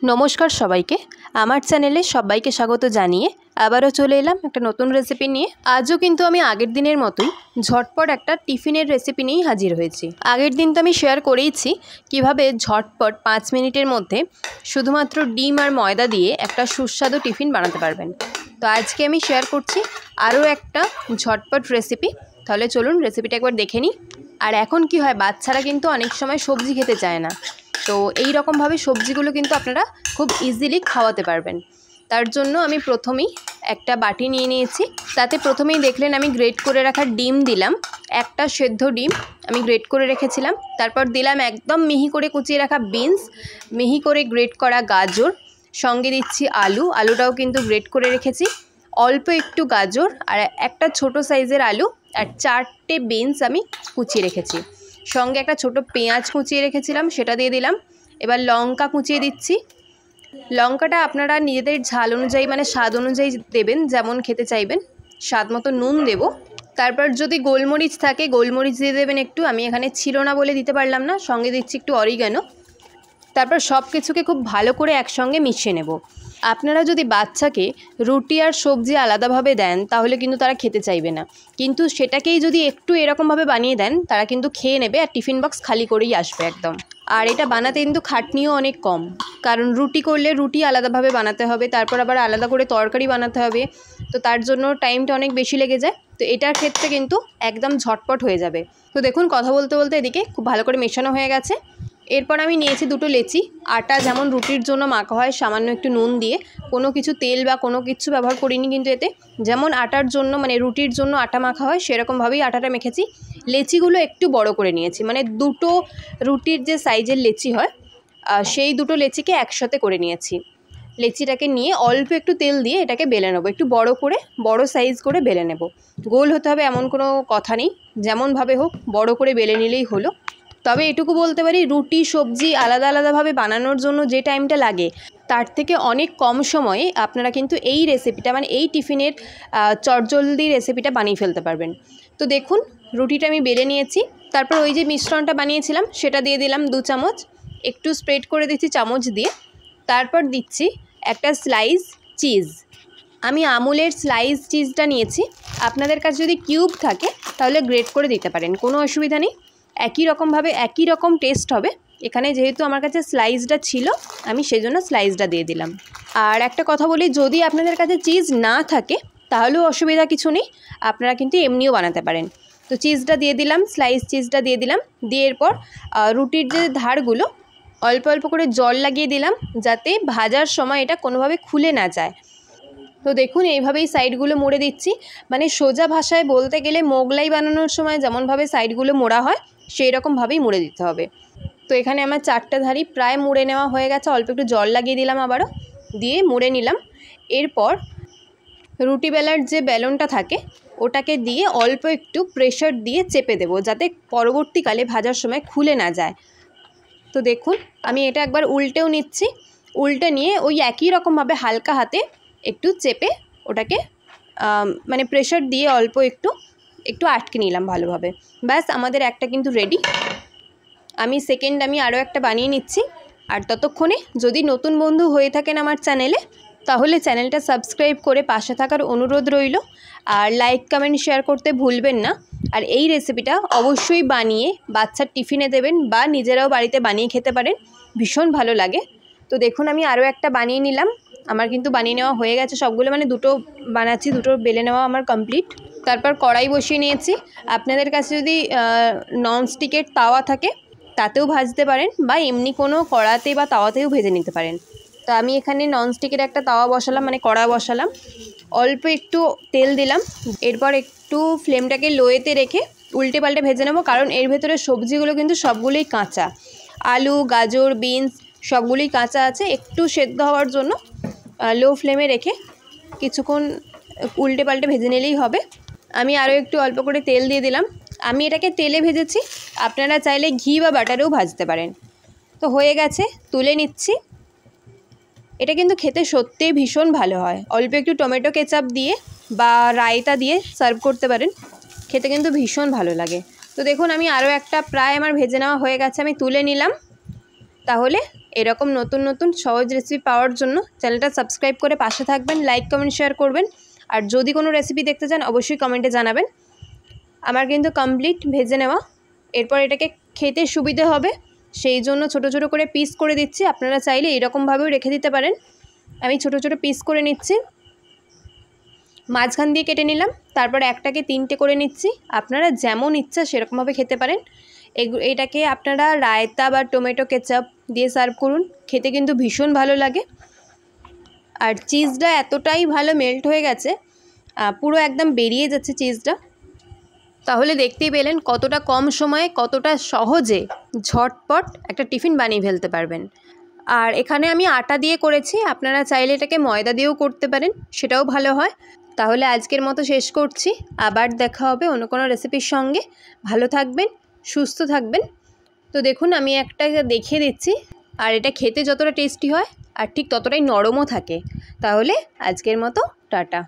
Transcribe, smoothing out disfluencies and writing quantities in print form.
নমস্কার সবাইকে, আমার চ্যানেলে সবাইকে স্বাগত জানিয়ে আবারও চলে এলাম একটা নতুন রেসিপি নিয়ে। আজও কিন্তু আমি আগের দিনের মতোই ঝটপট একটা টিফিনের রেসিপি নিয়েই হাজির হয়েছি। আগের দিন তো আমি শেয়ার করেইছি কিভাবে ঝটপট 5 মিনিটের মধ্যে শুধুমাত্র ডিম আর ময়দা দিয়ে একটা সুস্বাদু টিফিন বানাতে পারবেন। তো আজকে আমি শেয়ার করছি আরও একটা ঝটপট রেসিপি। তাহলে চলুন রেসিপিটা একবার দেখে নিই। আর এখন কি হয়, বাচ্চারা কিন্তু অনেক সময় সবজি খেতে চায় না, তো এই রকমভাবে সবজিগুলো কিন্তু আপনারা খুব ইজিলি খাওয়াতে পারবেন। তার জন্য আমি প্রথমেই একটা বাটি নিয়ে নিয়েছি। তাতে প্রথমেই দেখলেন আমি গ্রেট করে রাখা ডিম দিলাম, একটা সেদ্ধ ডিম আমি গ্রেট করে রেখেছিলাম। তারপর দিলাম একদম মিহি করে কুচিয়ে রাখা বিনস, মিহি করে গ্রেট করা গাজর, সঙ্গে দিচ্ছি আলুটাও কিন্তু গ্রেট করে রেখেছি, অল্প একটু গাজর আর একটা ছোট সাইজের আলু আর 4টে বিনস আমি কুচিয়ে রেখেছি। সঙ্গে একটা ছোট পেঁয়াজ কুচিয়ে রেখেছিলাম, সেটা দিয়ে দিলাম। এবার লঙ্কা কুচিয়ে দিচ্ছি। লঙ্কাটা আপনারা নিজেদের ঝাল অনুযায়ী মানে স্বাদ অনুযায়ী দেবেন, যেমন খেতে চাইবেন। স্বাদ মতো নুন দেব। তারপর যদি গোলমরিচ থাকে গোলমরিচ দিয়ে দেবেন একটু, আমি এখানে ছিল না বলে দিতে পারলাম না। সঙ্গে দিচ্ছি একটু অরিগানো। তারপর সব কিছুকে খুব ভালো করে একসঙ্গে মিশিয়ে নেব। আপনারা যদি বাচ্চাকে রুটি আর সবজি আলাদাভাবে দেন তাহলে কিন্তু তারা খেতে চাইবে না, কিন্তু সেটাকেই যদি একটু এরকমভাবে বানিয়ে দেন তারা কিন্তু খেয়ে নেবে আর টিফিন বক্স খালি করেই আসবে একদম। আর এটা বানাতে কিন্তু খাটনিও অনেক কম, কারণ রুটি করলে রুটি আলাদাভাবে বানাতে হবে, তারপর আবার আলাদা করে তরকারি বানাতে হবে, তো তার জন্য টাইমটা অনেক বেশি লেগে যায়। তো এটার ক্ষেত্রে কিন্তু একদম ঝটপট হয়ে যাবে। তো দেখুন কথা বলতে বলতে এদিকে খুব ভালো করে মেশানো হয়ে গেছে। এরপর আমি নিয়েছি দুটো লেচি। আটা যেমন রুটির জন্য মাখা হয় সামান্য একটু নুন দিয়ে, কোনো কিছু তেল বা কোনো কিছু ব্যবহার করিনি কিন্তু এতে। যেমন আটার জন্য মানে রুটির জন্য আটা মাখা হয় সেরকমভাবেই আটাটা মেখেছি। লেচিগুলো একটু বড় করে নিয়েছি, মানে দুটো রুটির যে সাইজের লেচি হয় সেই দুটো লেচিকে একসাথে করে নিয়েছি। লেচিটাকে নিয়ে অল্প একটু তেল দিয়ে এটাকে বেলে নেবো, একটু বড় করে বড় সাইজ করে বেলে নেব। গোল হতে হবে এমন কোনো কথা নেই, যেমনভাবে হোক বড় করে বেলে নিলেই হলো। তবে এটুকু বলতে পারি, রুটি সবজি আলাদা আলাদাভাবে বানানোর জন্য যে টাইমটা লাগে তার থেকে অনেক কম সময়ে আপনারা কিন্তু এই রেসিপিটা মানে এই টিফিনের চটজলদি রেসিপিটা বানিয়ে ফেলতে পারবেন। তো দেখুন রুটিটা আমি বেলে নিয়েছি। তারপর ওই যে মিশ্রণটা বানিয়েছিলাম সেটা দিয়ে দিলাম 2 চামচ, একটু স্প্রেড করে দিচ্ছি চামচ দিয়ে। তারপর দিচ্ছি একটা স্লাইস চিজ। আমি আমুলের স্লাইস চিজটা নিয়েছি। আপনাদের কাছে যদি কিউব থাকে তাহলে গ্রেট করে দিতে পারেন, কোনো অসুবিধা নেই। একই রকমভাবে একই রকম টেস্ট হবে। এখানে যেহেতু আমার কাছে স্লাইসটা ছিল আমি সেজন্য স্লাইসটা দিয়ে দিলাম। আর একটা কথা বলি, যদি আপনাদের কাছে চিজ না থাকে তাহলেও অসুবিধা কিছু নেই, আপনারা কিন্তু এমনিও বানাতে পারেন। তো চিজটা দিয়ে দিলাম, স্লাইস চিজটা দিয়ে দিলাম। দিয়ে এরপর রুটির যে ধারগুলো অল্প অল্প করে জল লাগিয়ে দিলাম, যাতে ভাজার সময় এটা কোনোভাবে খুলে না যায়। তো দেখুন এইভাবেই সাইডগুলো মুড়ে দিচ্ছি, মানে সোজা ভাষায় বলতে গেলে মোগলাই বানানোর সময় যেমনভাবে সাইডগুলো মোড়া হয় সেই রকমভাবেই মুড়ে দিতে হবে। তো এখানে আমার 4টে ধারই প্রায় মুড়ে নেওয়া হয়ে গেছে। অল্প একটু জল লাগিয়ে দিলাম আবারও, দিয়ে মুড়ে নিলাম। এরপর রুটি বেলার যে বেলনটা থাকে ওটাকে দিয়ে অল্প একটু প্রেশার দিয়ে চেপে দেবো, যাতে পরবর্তীকালে ভাজার সময় খুলে না যায়। তো দেখুন আমি এটা একবার উল্টেও নিচ্ছি। উল্টে নিয়ে ওই একই রকমভাবে হালকা হাতে একটু চেপে ওটাকে মানে প্রেশার দিয়ে অল্প একটু আটকে নিলাম ভালোভাবে। ব্যাস আমাদের একটা কিন্তু রেডি। আমি আরও একটা বানিয়ে নিচ্ছি। আর ততক্ষণে যদি নতুন বন্ধু হয়ে থাকেন আমার চ্যানেলে তাহলে চ্যানেলটা সাবস্ক্রাইব করে পাশে থাকার অনুরোধ রইল। আর লাইক কমেন্ট শেয়ার করতে ভুলবেন না। আর এই রেসিপিটা অবশ্যই বানিয়ে বাচ্চার টিফিনে দেবেন বা নিজেরাও বাড়িতে বানিয়ে খেতে পারেন, ভীষণ ভালো লাগে। তো দেখুন আমি আরও একটা বানিয়ে নিলাম। আমার কিন্তু বানিয়ে নেওয়া হয়ে গেছে সবগুলো, মানে দুটো বানাচ্ছি, দুটো বেলে নেওয়া আমার কমপ্লিট। তারপর কড়াই বসিয়ে নিয়েছি। আপনাদের কাছে যদি ননস্টিকের তাওয়া থাকে তাতেও ভাজতে পারেন, বা এমনি কোনো কড়াতে বা তাওয়াতেও ভেজে নিতে পারেন। তো আমি এখানে ননস্টিকের একটা তাওয়া বসালাম, মানে কড়া বসালাম। অল্প একটু তেল দিলাম। এরপর একটু ফ্লেমটাকে লোয়েতে রেখে উল্টে পাল্টে ভেজে নেবো, কারণ এর ভেতরে সবজিগুলো কিন্তু সবগুলোই কাঁচা। আলু গাজর বিনস সবগুলোই কাঁচা আছে। একটু সেদ্ধ হওয়ার জন্য লো ফ্লেমে রেখে কিছুক্ষণ উল্টে পাল্টে ভেজে নিলেই হবে। আমি আরও একটু অল্প করে তেল দিয়ে দিলাম। আমি এটাকে তেলে ভেজেছি, আপনারা চাইলে ঘি বা বাটারেও ভাজতে পারেন। তো হয়ে গেছে, তুলে নিচ্ছি। এটা কিন্তু খেতে সত্যিই ভীষণ ভালো হয়। অল্প একটু টমেটো কেচাপ দিয়ে বা রায়তা দিয়ে সার্ভ করতে পারেন, খেতে কিন্তু ভীষণ ভালো লাগে। তো দেখুন আমি আরও একটা প্রায় আমার ভেজে নেওয়া হয়ে গেছে, আমি তুলে নিলাম। তাহলে এরকম নতুন নতুন সহজ রেসিপি পাওয়ার জন্য চ্যানেলটা সাবস্ক্রাইব করে পাশে থাকবেন, লাইক কমেন্ট শেয়ার করবেন। আর যদি কোনো রেসিপি দেখতে চান অবশ্যই কমেন্টে জানাবেন। আমার কিন্তু কমপ্লিট ভেজে নেওয়া। এরপর এটাকে খেতে সুবিধে হবে সেই জন্য ছোট ছোট করে পিস করে দিচ্ছি। আপনারা চাইলে এরকমভাবেও রেখে দিতে পারেন। আমি ছোট ছোট পিস করে নিচ্ছি, মাঝখান দিয়ে কেটে নিলাম, তারপর একটাকে 3টে করে নিচ্ছি। আপনারা যেমন ইচ্ছা সেরকমভাবে খেতে পারেন। এটাকে আপনারা রায়তা বা টমেটো কেচাপ দিয়ে সার্ভ করুন, খেতে কিন্তু ভীষণ ভালো লাগে। আর চিজটা এতটাই ভালো মেল্ট হয়ে গেছে, পুরো একদম বেরিয়ে যাচ্ছে চিজটা। তাহলে দেখতেই পেলেন কতটা কম সময়ে কতটা সহজে ঝটপট একটা টিফিন বানিয়ে ফেলতে পারবেন। আর এখানে আমি আটা দিয়ে করেছি, আপনারা চাইলে এটাকে ময়দা দিয়েও করতে পারেন, সেটাও ভালো হয়। তাহলে আজকের মতো শেষ করছি, আবার দেখা হবে অন্য কোনো রেসিপির সঙ্গে। ভালো থাকবেন, সুস্থ থাকবেন। তো দেখুন আমি একটা দেখিয়ে দিচ্ছি, আর এটা খেতে যতটা টেস্টি হয় আর ঠিক ততটাই নরমও থাকে। তাহলে আজকের মতো টাটা।